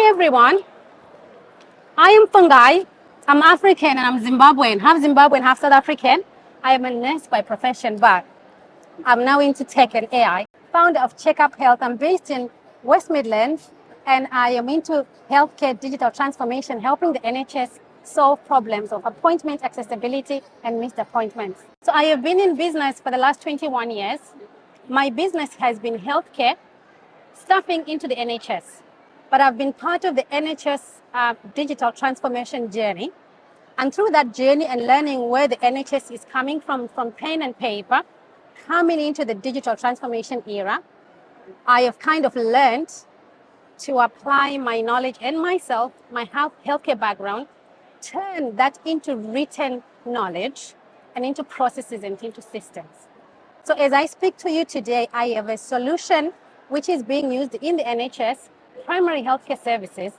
everyone. I am Fungai. I'm African and I'm Zimbabwean, half Zimbabwean, half South African. I am a nurse by profession, but I'm now into tech and AI. Founder of Checkup Health. I'm based in West Midlands and I am into healthcare digital transformation, helping the NHS solve problems of appointment accessibility and missed appointments. So I have been in business for the last 21 years. My business has been healthcare, staffing into the NHS. But I've been part of the NHS digital transformation journey. And through that journey and learning where the NHS is coming from pen and paper, coming into the digital transformation era, I have kind of learned to apply my knowledge and myself, my healthcare background, turn that into written knowledge and into processes and into systems. So as I speak to you today, I have a solution which is being used in the NHS, primary healthcare services,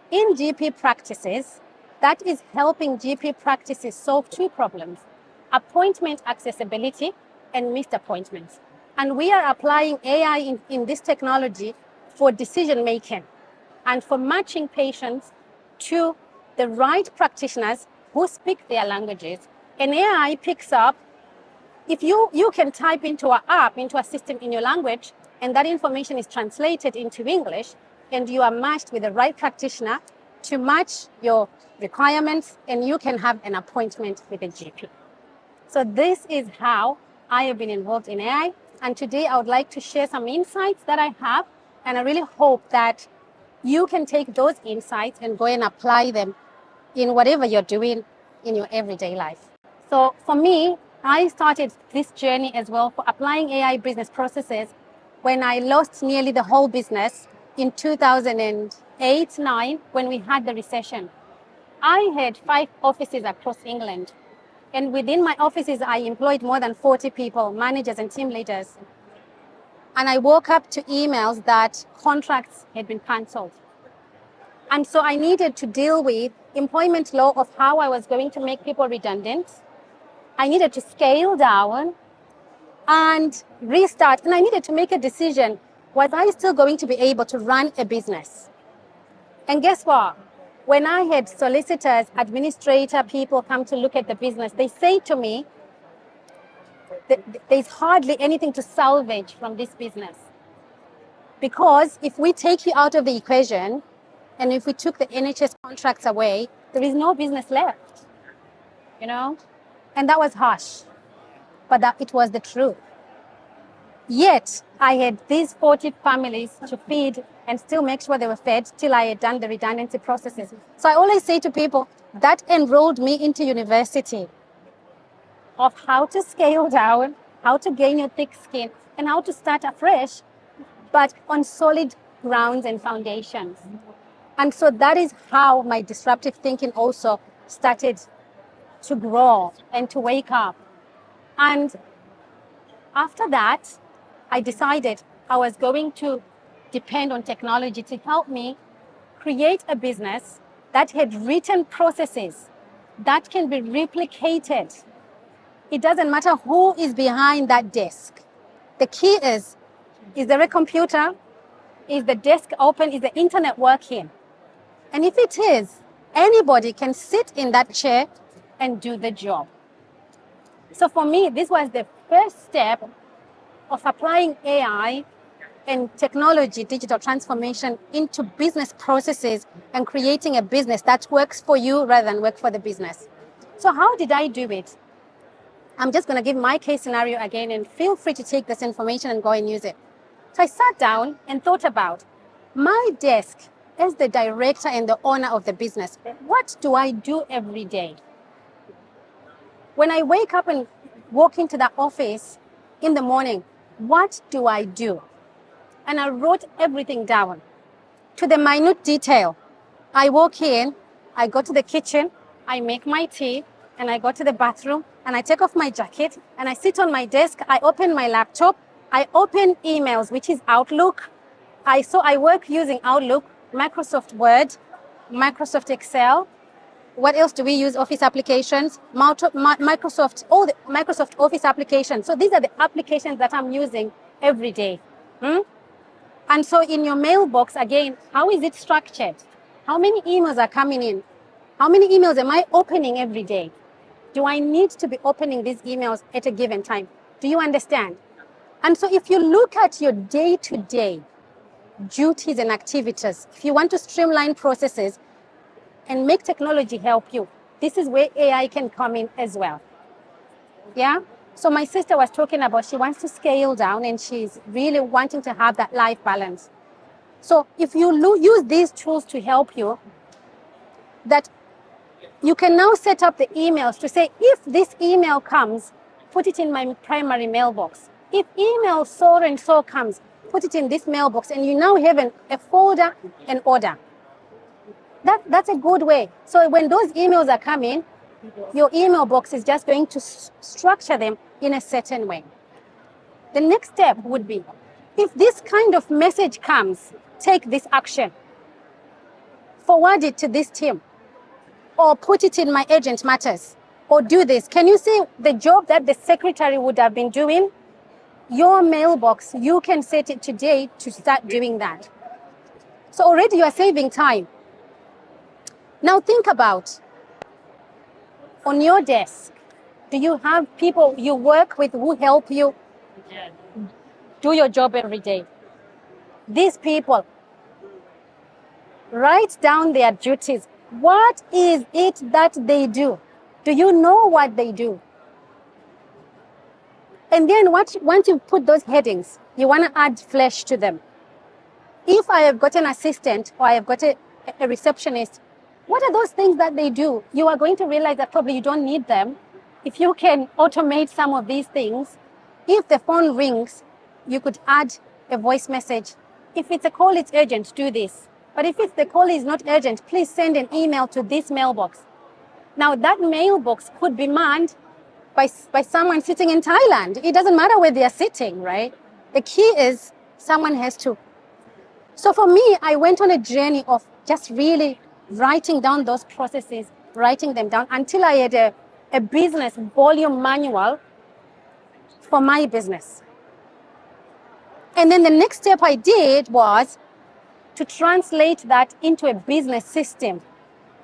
in GP practices, that is helping GP practices solve two problems: appointment accessibility and missed appointments. And we are applying AI in this technology for decision making and for matching patients to the right practitioners who speak their languages. And AI picks up, if you can type into an app, into a system in your language, and that information is translated into English, and you are matched with the right practitioner to match your requirements, and you can have an appointment with a GP. So this is how I have been involved in AI. And today I would like to share some insights that I have. And I really hope that you can take those insights and go and apply them in whatever you're doing in your everyday life. So for me, I started this journey as well for applying AI business processes when I lost nearly the whole business in 2008-9 when we had the recession. I had 5 offices across England. And within my offices, I employed more than 40 people, managers and team leaders. And I woke up to emails that contracts had been cancelled. And so I needed to deal with employment law of how I was going to make people redundant. I needed to scale down and restart. And I needed to make a decision. Was I still going to be able to run a business? And guess what? When I had solicitors, administrator, people come to look at the business, they say to me, there's hardly anything to salvage from this business. Because if we take you out of the equation, and if we took the NHS contracts away, there is no business left, you know? And that was harsh, but it was the truth. Yet, I had these 40 families to feed and still make sure they were fed till I had done the redundancy processes. So I always say to people, that enrolled me into university of how to scale down, how to gain your thick skin, and how to start afresh, but on solid grounds and foundations. And so that is how my disruptive thinking also started to grow and to wake up. And after that, I decided I was going to depend on technology to help me create a business that had written processes that can be replicated. It doesn't matter who is behind that desk. The key is there a computer? Is the desk open? Is the internet working? And if it is, anybody can sit in that chair and do the job. So for me, this was the first step of applying AI and technology, digital transformation into business processes and creating a business that works for you rather than work for the business. So how did I do it? I'm just going to give my case scenario again, and feel free to take this information and go and use it. So I sat down and thought about my desk as the director and the owner of the business. What do I do every day? When I wake up and walk into that office in the morning, what do I do? And I wrote everything down to the minute detail. I walk in, I go to the kitchen, I make my tea, and I go to the bathroom, and I take off my jacket, and I sit on my desk, I open my laptop, I open emails, which is Outlook. So I work using Outlook, Microsoft Word, Microsoft Excel. What else do we use? Office applications, Microsoft, all the Microsoft Office applications. So these are the applications that I'm using every day. And so in your mailbox, again, how is it structured? How many emails are coming in? How many emails am I opening every day? Do I need to be opening these emails at a given time? Do you understand? And so if you look at your day-to-day duties and activities, if you want to streamline processes and make technology help you, this is where AI can come in as well. Yeah? So my sister was talking about she wants to scale down and she's really wanting to have that life balance. So if you use these tools to help you, that you can now set up the emails to say, if this email comes, put it in my primary mailbox. If email so and so comes, put it in this mailbox, and you now have a folder and order. That's a good way. So when those emails are coming, your email box is just going to structure them in a certain way. The next step would be, if this kind of message comes, take this action. Forward it to this team, or put it in my urgent matters, or do this. Can you see the job that the secretary would have been doing? Your mailbox, you can set it today to start doing that. So already you are saving time. Now think about, on your desk, do you have people you work with who help you do your job every day? These people, write down their duties. What is it that they do? Do you know what they do? And then once you put those headings, you want to add flesh to them. If I have got an assistant or I have got a receptionist, what are those things that they do? You are going to realize that probably you don't need them. If you can automate some of these things, if the phone rings, you could add a voice message. If it's a call, it's urgent, do this. But if the call is not urgent, please send an email to this mailbox. Now that mailbox could be manned by someone sitting in Thailand. It doesn't matter where they are sitting, right? The key is someone has to. So for me, I went on a journey of just really writing down those processes, writing them down until I had a business volume manual for my business. And then the next step I did was to translate that into a business system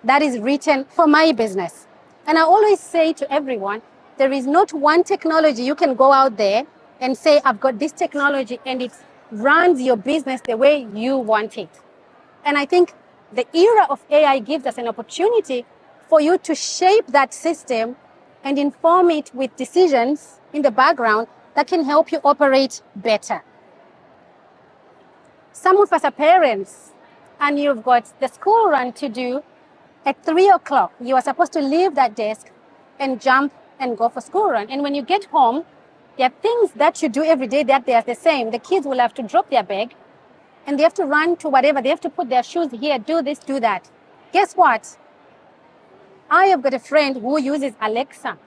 that is written for my business. And I always say to everyone, there is not one technology you can go out there and say, I've got this technology and it runs your business the way you want it. And I think the era of AI gives us an opportunity for you to shape that system and inform it with decisions in the background that can help you operate better. Some of us are parents and you've got the school run to do at 3 o'clock. You are supposed to leave that desk and jump and go for school run. And when you get home, there are things that you do every day that they are the same. The kids will have to drop their bag and they have to run to whatever. They have to put their shoes here, do this, do that. Guess what? I have got a friend who uses Alexa.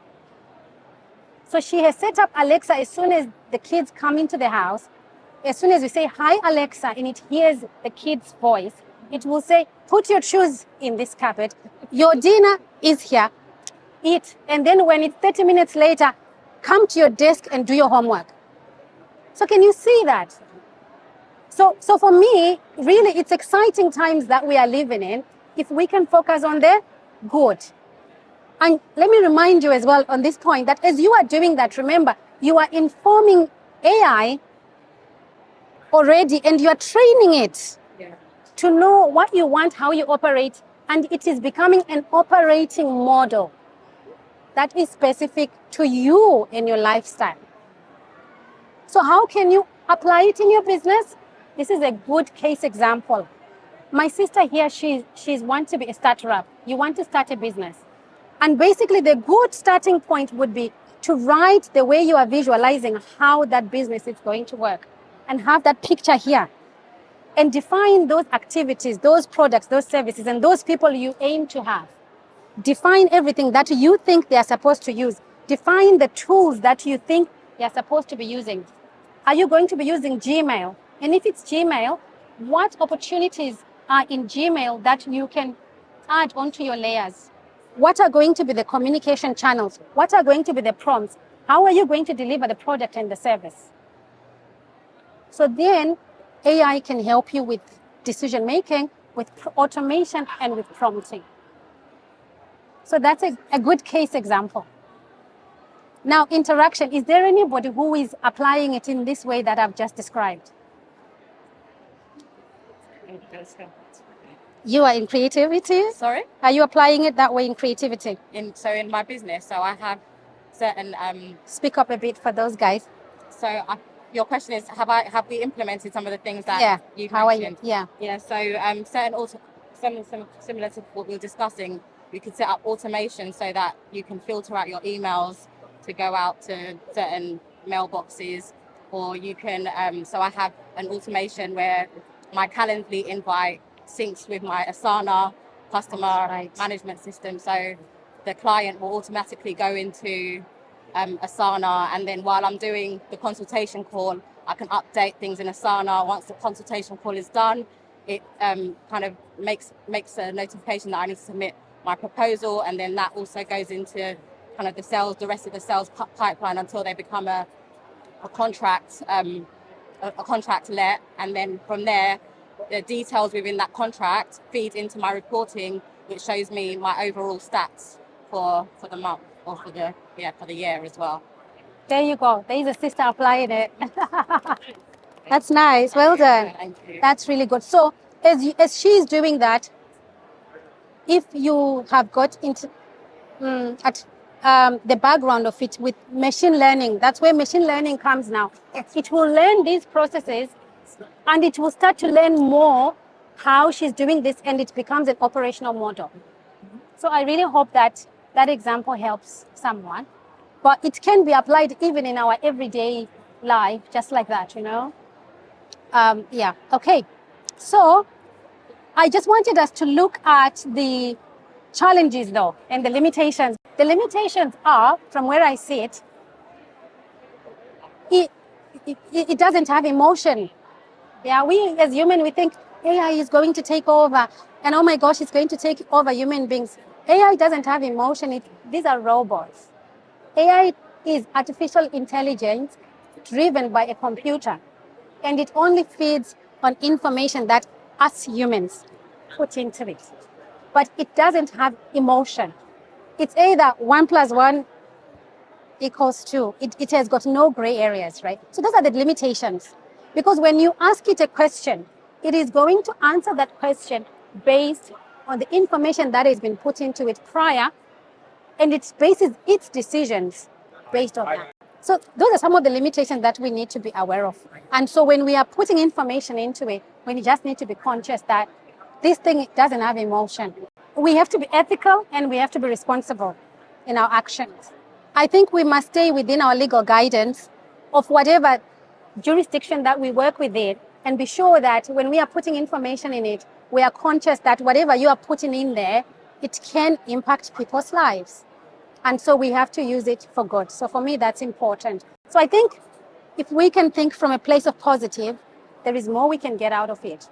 So she has set up Alexa as soon as the kids come into the house. As soon as we say, hi, Alexa, and it hears the kid's voice, it will say, put your shoes in this carpet. Your dinner is here. Eat. And then when it's 30 minutes later, come to your desk and do your homework. So can you see that? So for me, really, it's exciting times that we are living in. If we can focus on the good. And let me remind you as well on this point that as you are doing that, remember, you are informing AI already and you are training it to know what you want, how you operate, and it is becoming an operating model that is specific to you and your lifestyle. So how can you apply it in your business? This is a good case example. My sister here, she's wants to be a startup. You want to start a business. And basically the good starting point would be to write the way you are visualizing how that business is going to work and have that picture here and define those activities, those products, those services, and those people you aim to have. Define everything that you think they are supposed to use. Define the tools that you think they are supposed to be using. Are you going to be using Gmail? And if it's Gmail, what opportunities are in Gmail that you can add onto your layers? What are going to be the communication channels? What are going to be the prompts? How are you going to deliver the product and the service? So then AI can help you with decision making with automation and with prompting. So that's a good case example. Now, interaction, is there anybody who is applying it in this way that I've just described? You are in creativity? Sorry? Are you applying it that way in creativity? In my business, so I have certain Speak up a bit for those guys. your question is, have we implemented some of the things that you mentioned? How are you? Yeah. Yeah, so similar to what we were discussing, we could set up automation so that you can filter out your emails to go out to certain mailboxes, or you can, so I have an automation where my Calendly invite syncs with my Asana customer management system. So the client will automatically go into Asana, and then while I'm doing the consultation call, I can update things in Asana. Once the consultation call is done, it kind of makes a notification that I need to submit my proposal, and then that also goes into kind of the rest of the sales pipeline until they become a contract let, and then from there, the details within that contract feed into my reporting, which shows me my overall stats for the month or for the year as well. There you go. There is a sister applying it. That's nice. Well done. Thank you. That's really good. So as she's doing that, if you have got into the background of it with machine learning, that's where machine learning comes now. It will learn these processes, and it will start to learn more how she's doing this, and it becomes an operational model. So I really hope that example helps someone. But it can be applied even in our everyday life, just like that, you know? Yeah, okay. So I just wanted us to look at the challenges, though, and the limitations. The limitations are, from where I see it, it doesn't have emotion. Yeah, we as human, we think AI is going to take over, and oh my gosh, it's going to take over human beings. AI doesn't have emotion. These are robots. AI is artificial intelligence driven by a computer, and it only feeds on information that us humans put into it. But it doesn't have emotion. It's either 1 + 1 = 2. It has got no gray areas, right? So those are the limitations. Because when you ask it a question, it is going to answer that question based on the information that has been put into it prior, and it bases its decisions based on that. So those are some of the limitations that we need to be aware of. And so when we are putting information into it, we just need to be conscious that this thing doesn't have emotion. We have to be ethical, and we have to be responsible in our actions. I think we must stay within our legal guidance of whatever jurisdiction that we work within, and be sure that when we are putting information in it, we are conscious that whatever you are putting in there, it can impact people's lives. And so we have to use it for good. So for me, that's important. So I think if we can think from a place of positive, there is more we can get out of it.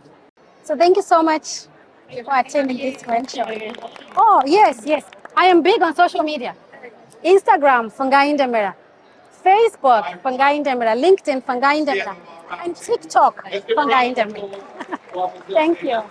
So thank you so much for attending this workshop. Oh, yes. I am big on social media. Instagram, Fungai Ndemera. Facebook, Fungai Ndemera. LinkedIn, Fungai Ndemera. And TikTok, Fungai Ndemera. Thank you.